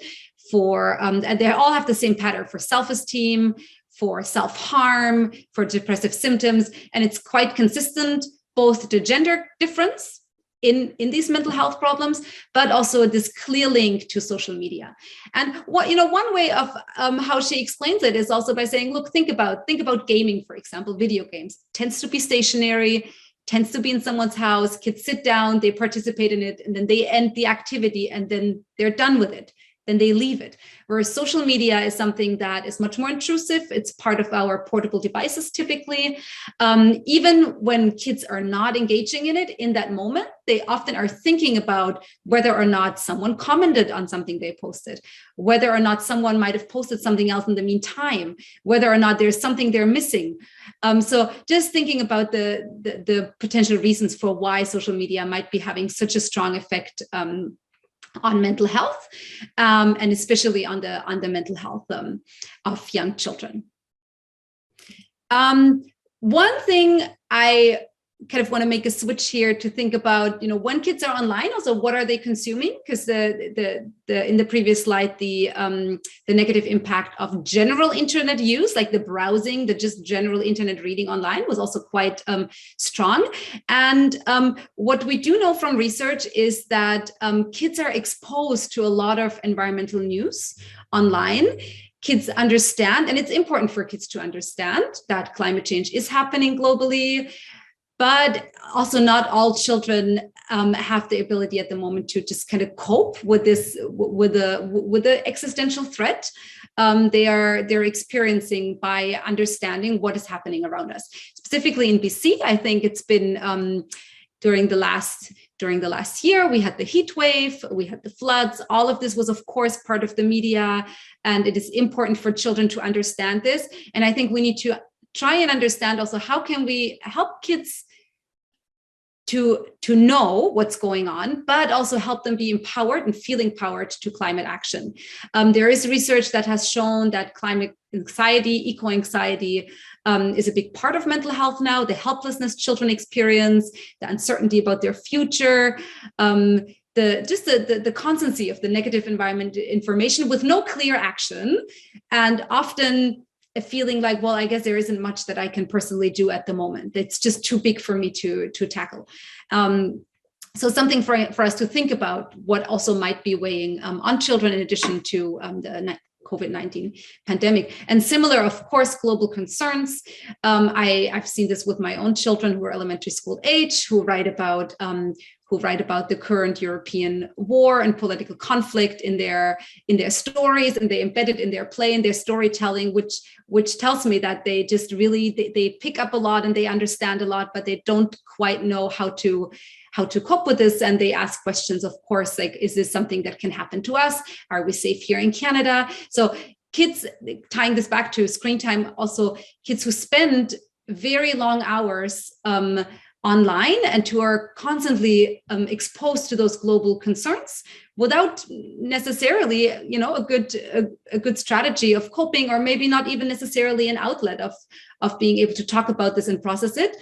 And they all have the same pattern for self-esteem, for self-harm, for depressive symptoms, and it's quite consistent, both the gender difference in these mental health problems, but also this clear link to social media. And one way of how she explains it is also by saying, look, think about gaming, for example. Video games tends to be stationary, tends to be in someone's house. Kids sit down, they participate in it, and then they end the activity, and then they're done with it. Then they leave it. Whereas social media is something that is much more intrusive. It's part of our portable devices typically. Even when kids are not engaging in it in that moment, they often are thinking about whether or not someone commented on something they posted, whether or not someone might have posted something else in the meantime, whether or not there's something they're missing. So just thinking about the potential reasons for why social media might be having such a strong effect on mental health, and especially on the mental health of young children. One thing I kind of want to make a switch here to think about, when kids are online, also what are they consuming? Because the in the previous slide, the negative impact of general internet use, like the browsing, the just general internet reading online, was also quite strong. And what we do know from research is that kids are exposed to a lot of environmental news online. Kids understand, and it's important for kids to understand that climate change is happening globally. But also not all children have the ability at the moment to just kind of cope with this, with the existential threat they're experiencing by understanding what is happening around us. Specifically in BC, I think it's been during the last year, we had the heat wave, we had the floods. All of this was, of course, part of the media, and it is important for children to understand this. And I think we need to try and understand also, how can we help kids to know what's going on, but also help them be empowered and feel empowered to climate action. There is research that has shown that climate anxiety, eco-anxiety, is a big part of mental health now. The helplessness children experience, the uncertainty about their future, the constancy of the negative environment information with no clear action, and often a feeling like, well, I guess there isn't much that I can personally do at the moment. It's just too big for me to tackle. So something for us to think about, what also might be weighing on children in addition to the COVID-19 pandemic. And similar, of course, global concerns. I've seen this with my own children who are elementary school age, who write about the current European war and political conflict in their stories, and they embed it in their play and their storytelling, which tells me that they just really they pick up a lot and they understand a lot, but they don't quite know how to cope with this. And they ask questions, of course, like, is this something that can happen to us? Are we safe here in Canada? So kids, tying this back to screen time, also kids who spend very long hours online and who are constantly exposed to those global concerns without necessarily, a good strategy of coping, or maybe not even necessarily an outlet of being able to talk about this and process it.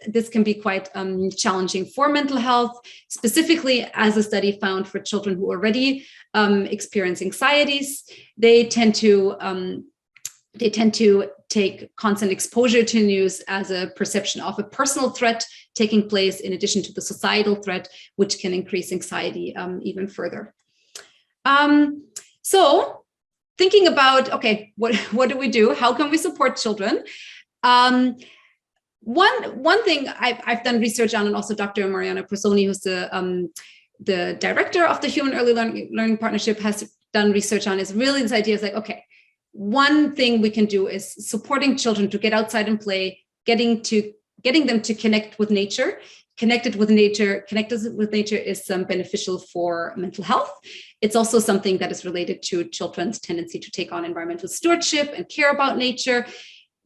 This can be quite challenging for mental health, specifically, as a study found, for children who already experience anxieties. They tend to take constant exposure to news as a perception of a personal threat taking place in addition to the societal threat, which can increase anxiety even further. So thinking about, okay, what do we do? How can we support children? One thing I've done research on, and also Dr. Mariana Personi, who's the director of the Human Early Learning Partnership, has done research on, is really this idea is like, okay, one thing we can do is supporting children to get outside and play, getting them to connect with nature. Connected with nature is beneficial for mental health. It's also something that is related to children's tendency to take on environmental stewardship and care about nature.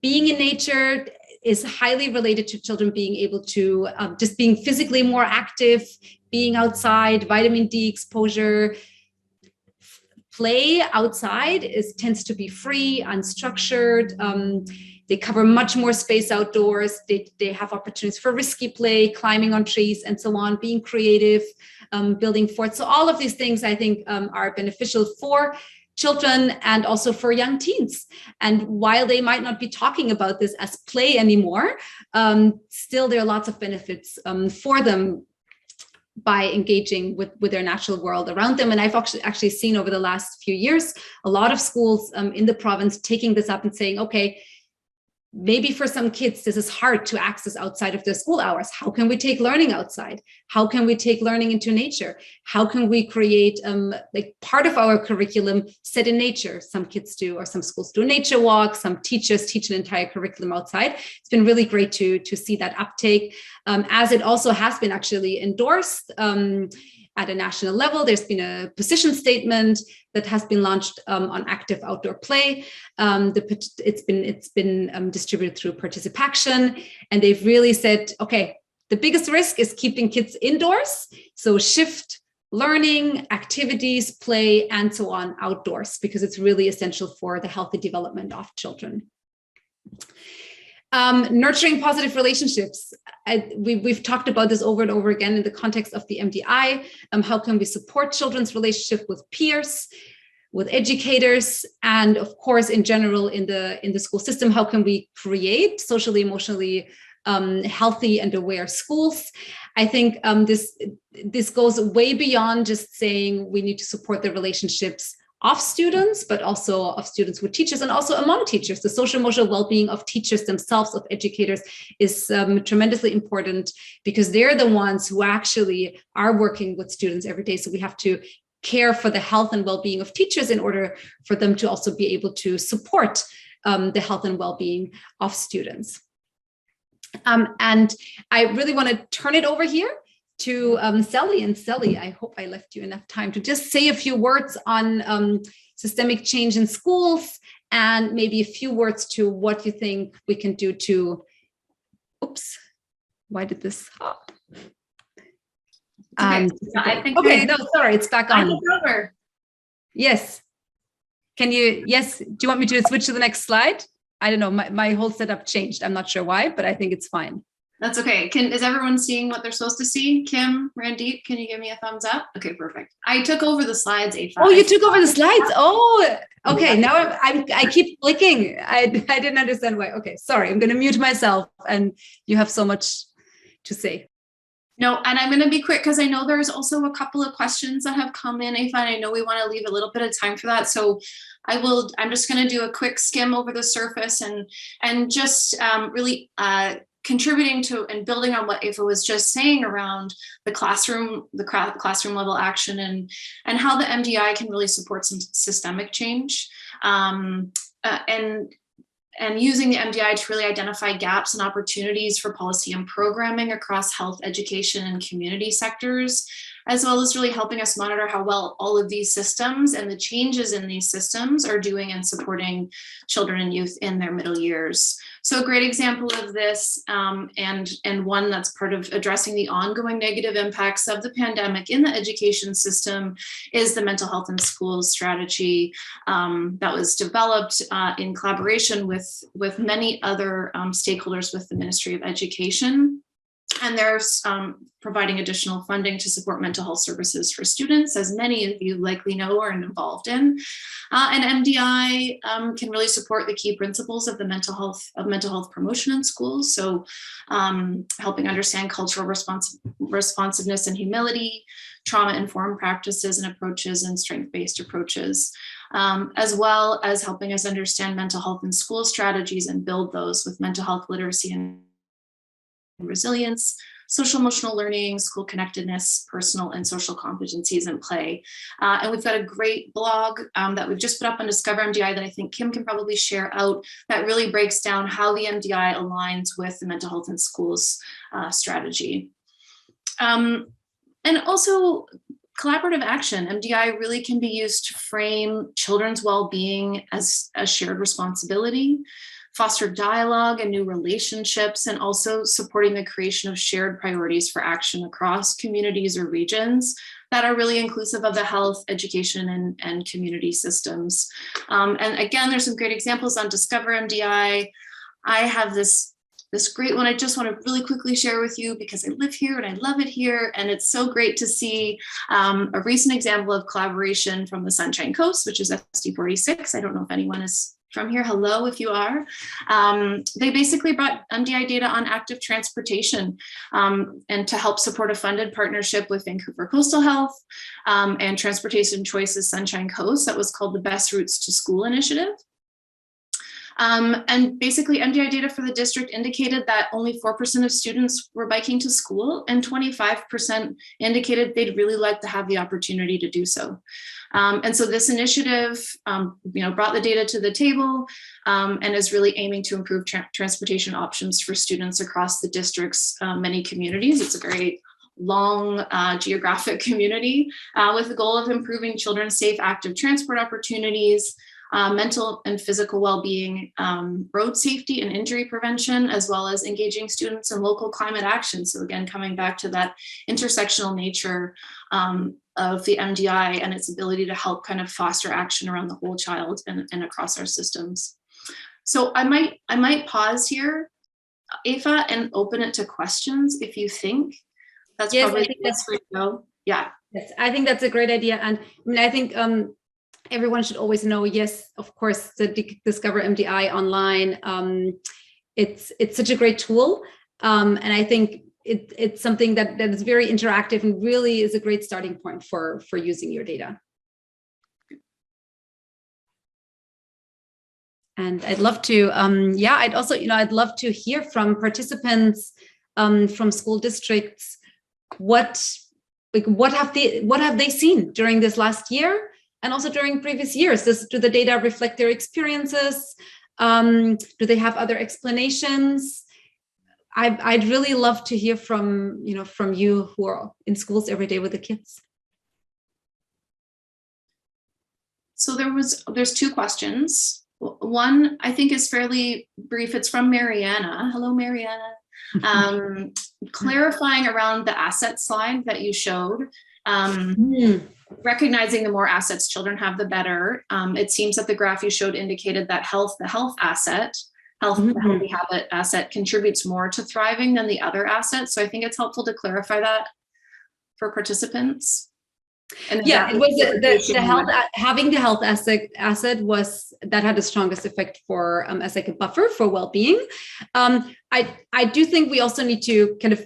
Being in nature is highly related to children being able to just being physically more active, being outside, vitamin D exposure. Play outside tends to be free, unstructured. They cover much more space outdoors. They have opportunities for risky play, climbing on trees, and so on, being creative, building forts. So all of these things, I think, are beneficial for children and also for young teens. And while they might not be talking about this as play anymore, still there are lots of benefits for them by engaging with their natural world around them. And I've actually seen over the last few years, a lot of schools in the province taking this up and saying, okay, maybe for some kids, this is hard to access outside of their school hours. How can we take learning outside? How can we take learning into nature? How can we create like part of our curriculum set in nature? Some kids do, or some schools do nature walks. Some teachers teach an entire curriculum outside. It's been really great to see that uptake, as it also has been actually endorsed at a national level. There's been a position statement that has been launched on active outdoor play. It's been distributed through Participation, and they've really said, okay, the biggest risk is keeping kids indoors. So shift learning, activities, play, and so on outdoors, because it's really essential for the healthy development of children. Nurturing positive relationships. We've talked about this over and over again in the context of the MDI. How can we support children's relationship with peers, with educators, and of course, in general, in the school system? How can we create socially, emotionally healthy and aware schools? I think this goes way beyond just saying we need to support the relationships of students, but also of students with teachers and also among teachers. The social emotional well-being of teachers themselves, of educators, is tremendously important because they're the ones who actually are working with students every day. So we have to care for the health and well-being of teachers in order for them to also be able to support the health and well-being of students. And I really want to turn it over here to Sally. And Sally, I hope I left you enough time to just say a few words on systemic change in schools and maybe a few words to what you think we can do to, oops, why did this hop? Okay, I think okay, no, sorry, it's back on. Over. Yes. Can you, yes, do you want me to switch to the next slide? I don't know, my whole setup changed. I'm not sure why, but I think it's fine. That's okay. Is everyone seeing what they're supposed to see? Kim, Randip, can you give me a thumbs up? Okay, perfect. I took over the slides, Eva. Oh, you took over the slides. Oh, okay. Now I keep clicking. I didn't understand why. Okay, sorry. I'm going to mute myself and you have so much to say. No, and I'm going to be quick because I know there's also a couple of questions that have come in, Eva, and I know we want to leave a little bit of time for that. So I'm just going to do a quick skim over the surface and just really contributing to and building on what Eva was just saying around the classroom level action and how the MDI can really support some systemic change, and using the MDI to really identify gaps and opportunities for policy and programming across health, education, and community sectors, as well as really helping us monitor how well all of these systems and the changes in these systems are doing in supporting children and youth in their middle years. So a great example of this, and one that's part of addressing the ongoing negative impacts of the pandemic in the education system, is the mental health in schools strategy that was developed in collaboration with many other stakeholders with the Ministry of Education. And there's providing additional funding to support mental health services for students, as many of you likely know or are involved in. And MDI can really support the key principles of the mental health promotion in schools. So helping understand cultural responsiveness and humility, trauma-informed practices and approaches, and strength-based approaches, as well as helping us understand mental health in school strategies and build those with mental health literacy and resilience, social emotional learning, school connectedness, personal and social competencies in play. And we've got a great blog that we've just put up on Discover MDI that I think Kim can probably share out, that really breaks down how the MDI aligns with the mental health in schools strategy. And also collaborative action. MDI really can be used to frame children's well-being as a shared responsibility, foster dialogue and new relationships, and also supporting the creation of shared priorities for action across communities or regions that are really inclusive of the health, education, and community systems. And again, there's some great examples on Discover MDI. I have this great one I just want to really quickly share with you because I live here and I love it here. And it's so great to see a recent example of collaboration from the Sunshine Coast, which is SD46. I don't know if anyone is from here. Hello, if you are. They basically brought MDI data on active transportation and to help support a funded partnership with Vancouver Coastal Health and Transportation Choices Sunshine Coast that was called the Best Routes to School Initiative. And basically MDI data for the district indicated that only 4% of students were biking to school and 25% indicated they'd really like to have the opportunity to do so. And so this initiative, brought the data to the table and is really aiming to improve transportation options for students across the district's many communities. It's a very long geographic community with the goal of improving children's safe, active transport opportunities, mental and physical well-being, road safety and injury prevention, as well as engaging students in local climate action. So again, coming back to that intersectional nature of the MDI and its ability to help kind of foster action around the whole child and across our systems. So I might pause here, Eva, and open it to questions if you think. That's probably the best way to go. Yeah. Yes, I think that's a great idea. And I mean, I think everyone should always know, yes, of course, the Discover MDI online, it's such a great tool. And I think it's something that is very interactive and really is a great starting point for using your data. And I'd love to, I'd also, I'd love to hear from participants from school districts. What have they seen during this last year and also during previous years? Do the data reflect their experiences? Do they have other explanations? I'd really love to hear from you who are in schools every day with the kids. So there's two questions. One, I think, is fairly brief. It's from Mariana. Hello, Mariana. Clarifying around the asset slide that you showed. Recognizing the more assets children have, the better. It seems that the graph you showed indicated that the healthy habit asset contributes more to thriving than the other assets. So I think it's helpful to clarify that for participants. And yeah, it was the health, having the health asset was that had the strongest effect for as like a buffer for well-being. I do think we also need to kind of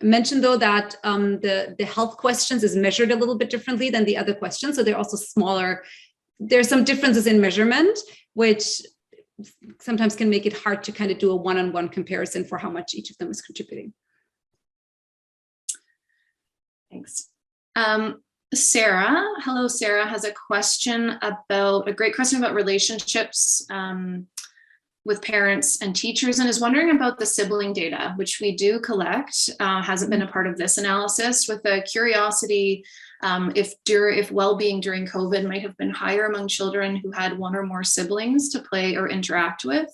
mention though that the health questions is measured a little bit differently than the other questions, so they're also smaller. There's some differences in measurement, which sometimes can make it hard to kind of do a one-on-one comparison for how much each of them is contributing. Thanks. Sarah, hello, Sarah has a great question about relationships with parents and teachers, and is wondering about the sibling data, which we do collect, hasn't been a part of this analysis, with a curiosity if well-being during COVID might have been higher among children who had one or more siblings to play or interact with,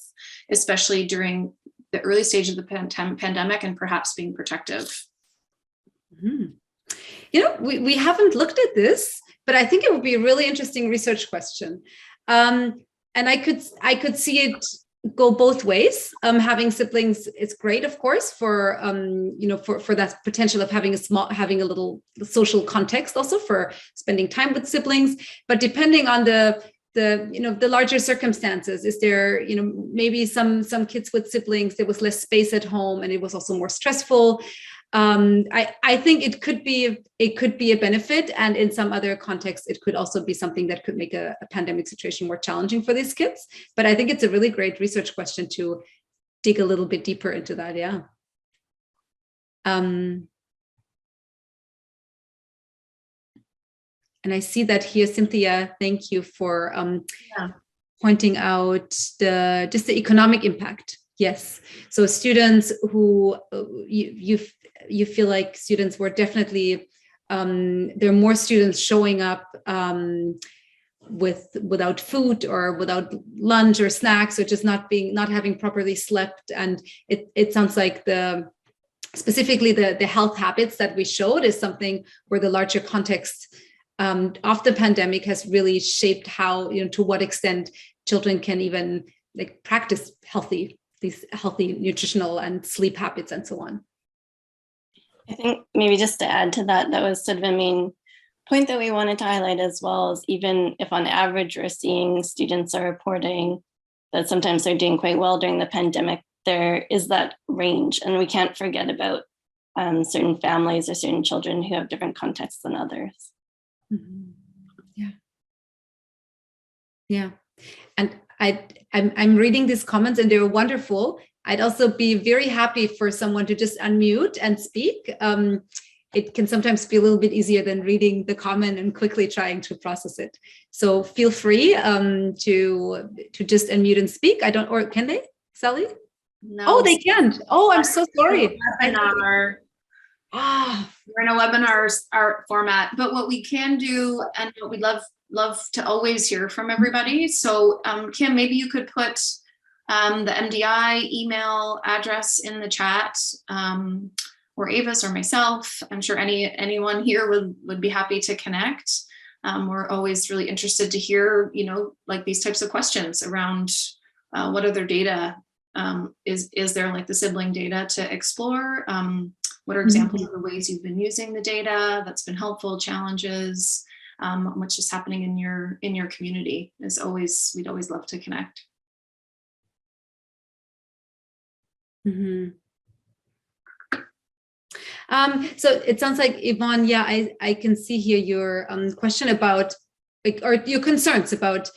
especially during the early stage of the pandemic, and perhaps being protective. Mm-hmm. We haven't looked at this, but I think it would be a really interesting research question. And I could see it go both ways. Having siblings is great, of course, for for that potential of having a little social context, also for spending time with siblings. But depending on the larger circumstances, is there maybe some kids with siblings, there was less space at home and it was also more stressful. I think it could be a benefit, and in some other contexts, it could also be something that could make a pandemic situation more challenging for these kids. But I think it's a really great research question to dig a little bit deeper into that. Yeah. And I see that here, Cynthia. Thank you for pointing out the economic impact. Yes. So students who you feel like students were definitely there are more students showing up without food or without lunch or snacks, or just not having properly slept. And it sounds like specifically the health habits that we showed is something where the larger context of the pandemic has really shaped how, to what extent children can even practice these healthy nutritional and sleep habits and so on. I think maybe just to add to that, that was sort of a main point that we wanted to highlight as well, is even if on average we're seeing students are reporting that sometimes they're doing quite well during the pandemic, there is that range, and we can't forget about certain families or certain children who have different contexts than others. Mm-hmm. Yeah. And I'm reading these comments and they're wonderful. I'd also be very happy for someone to just unmute and speak. It can sometimes be a little bit easier than reading the comment and quickly trying to process it. So feel free to just unmute and speak. Or can they, Sally? No. Oh, they can't. Oh, I'm so sorry. We're in a webinar format, but what we can do, and what we'd love to always hear from everybody. So Kim, maybe you could put the MDI email address in the chat, or Ava's or myself. I'm sure anyone here would be happy to connect. We're always really interested to hear, these types of questions around what other data is there, like the sibling data, to explore. What are examples of the ways you've been using the data that's been helpful, challenges, what's just happening in your community we'd always love to connect. Mm-hmm. So it sounds like, Yvonne, I can see here your question about, or your concerns about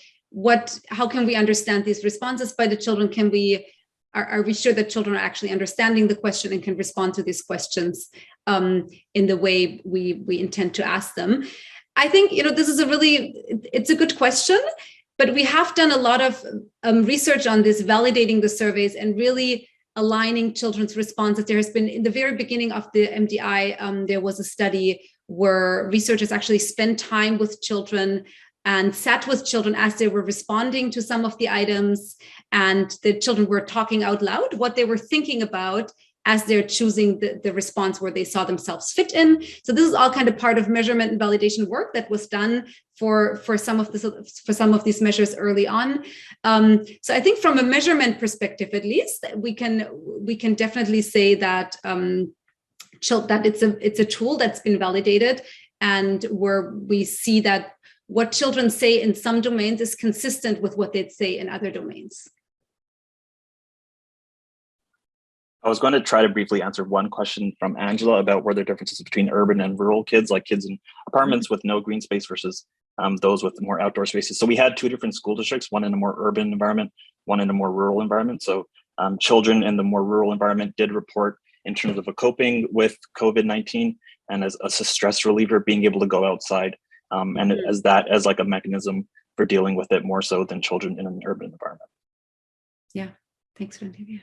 how can we understand these responses by the children? Are we sure that children are actually understanding the question and can respond to these questions in the way we intend to ask them? I think, this is it's a good question, but we have done a lot of research on this, validating the surveys and really aligning children's responses. There has been, in the very beginning of the MDI, there was a study where researchers actually spent time with children and sat with children as they were responding to some of the items, and the children were talking out loud what they were thinking about as they're choosing the response where they saw themselves fit in. So this is all kind of part of measurement and validation work that was done for some of these measures early on. So I think from a measurement perspective, at least, we can definitely say that that it's a tool that's been validated, and where we see that what children say in some domains is consistent with what they'd say in other domains. I was going to try to briefly answer one question from Angela about were there differences between urban and rural kids, like kids in apartments with no green space versus those with more outdoor spaces. So we had two different school districts, one in a more urban environment, one in a more rural environment. So children in the more rural environment did report in terms of coping with COVID-19 and as a stress reliever, being able to go outside and as like a mechanism for dealing with it more so than children in an urban environment. Yeah, thanks, Randip.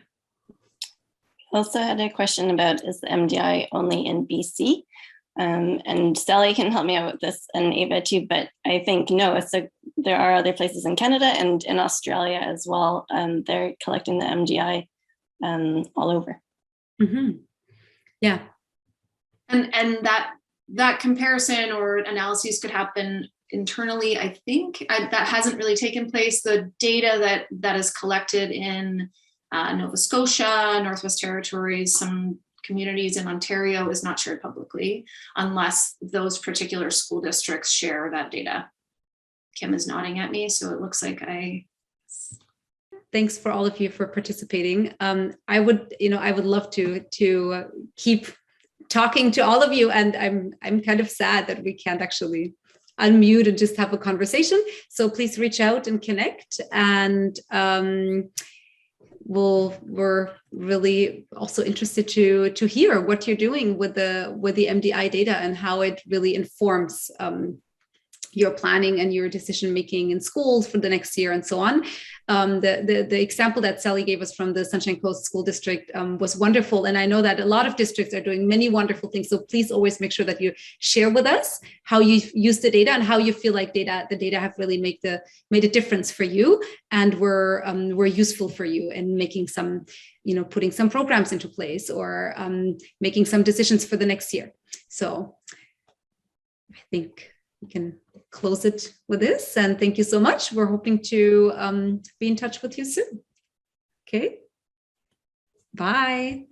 Also had a question about, is the MDI only in BC? And Sally can help me out with this, and Eva too, but I think no, so there are other places in Canada and in Australia as well. They're collecting the MDI all over. Mm-hmm. Yeah. And that comparison or analyses could happen internally. I think that hasn't really taken place. The data that is collected in Nova Scotia, Northwest Territories, some communities in Ontario is not shared publicly unless those particular school districts share that data. Kim is nodding at me, so it looks like Thanks for all of you for participating. I would love to keep talking to all of you, and I'm kind of sad that we can't actually unmute and just have a conversation. So please reach out and connect, and we're really also interested to hear what you're doing with the MDI data and how it really informs your planning and your decision making in schools for the next year and so on. The example that Sally gave us from the Sunshine Coast School District was wonderful, and I know that a lot of districts are doing many wonderful things. So please always make sure that you share with us how you use the data and how you feel like the data have really made a difference for you, and were useful for you in making some, putting some programs into place or making some decisions for the next year. So I think we can close it with this, and thank you so much. We're hoping to be in touch with you soon. Okay, bye.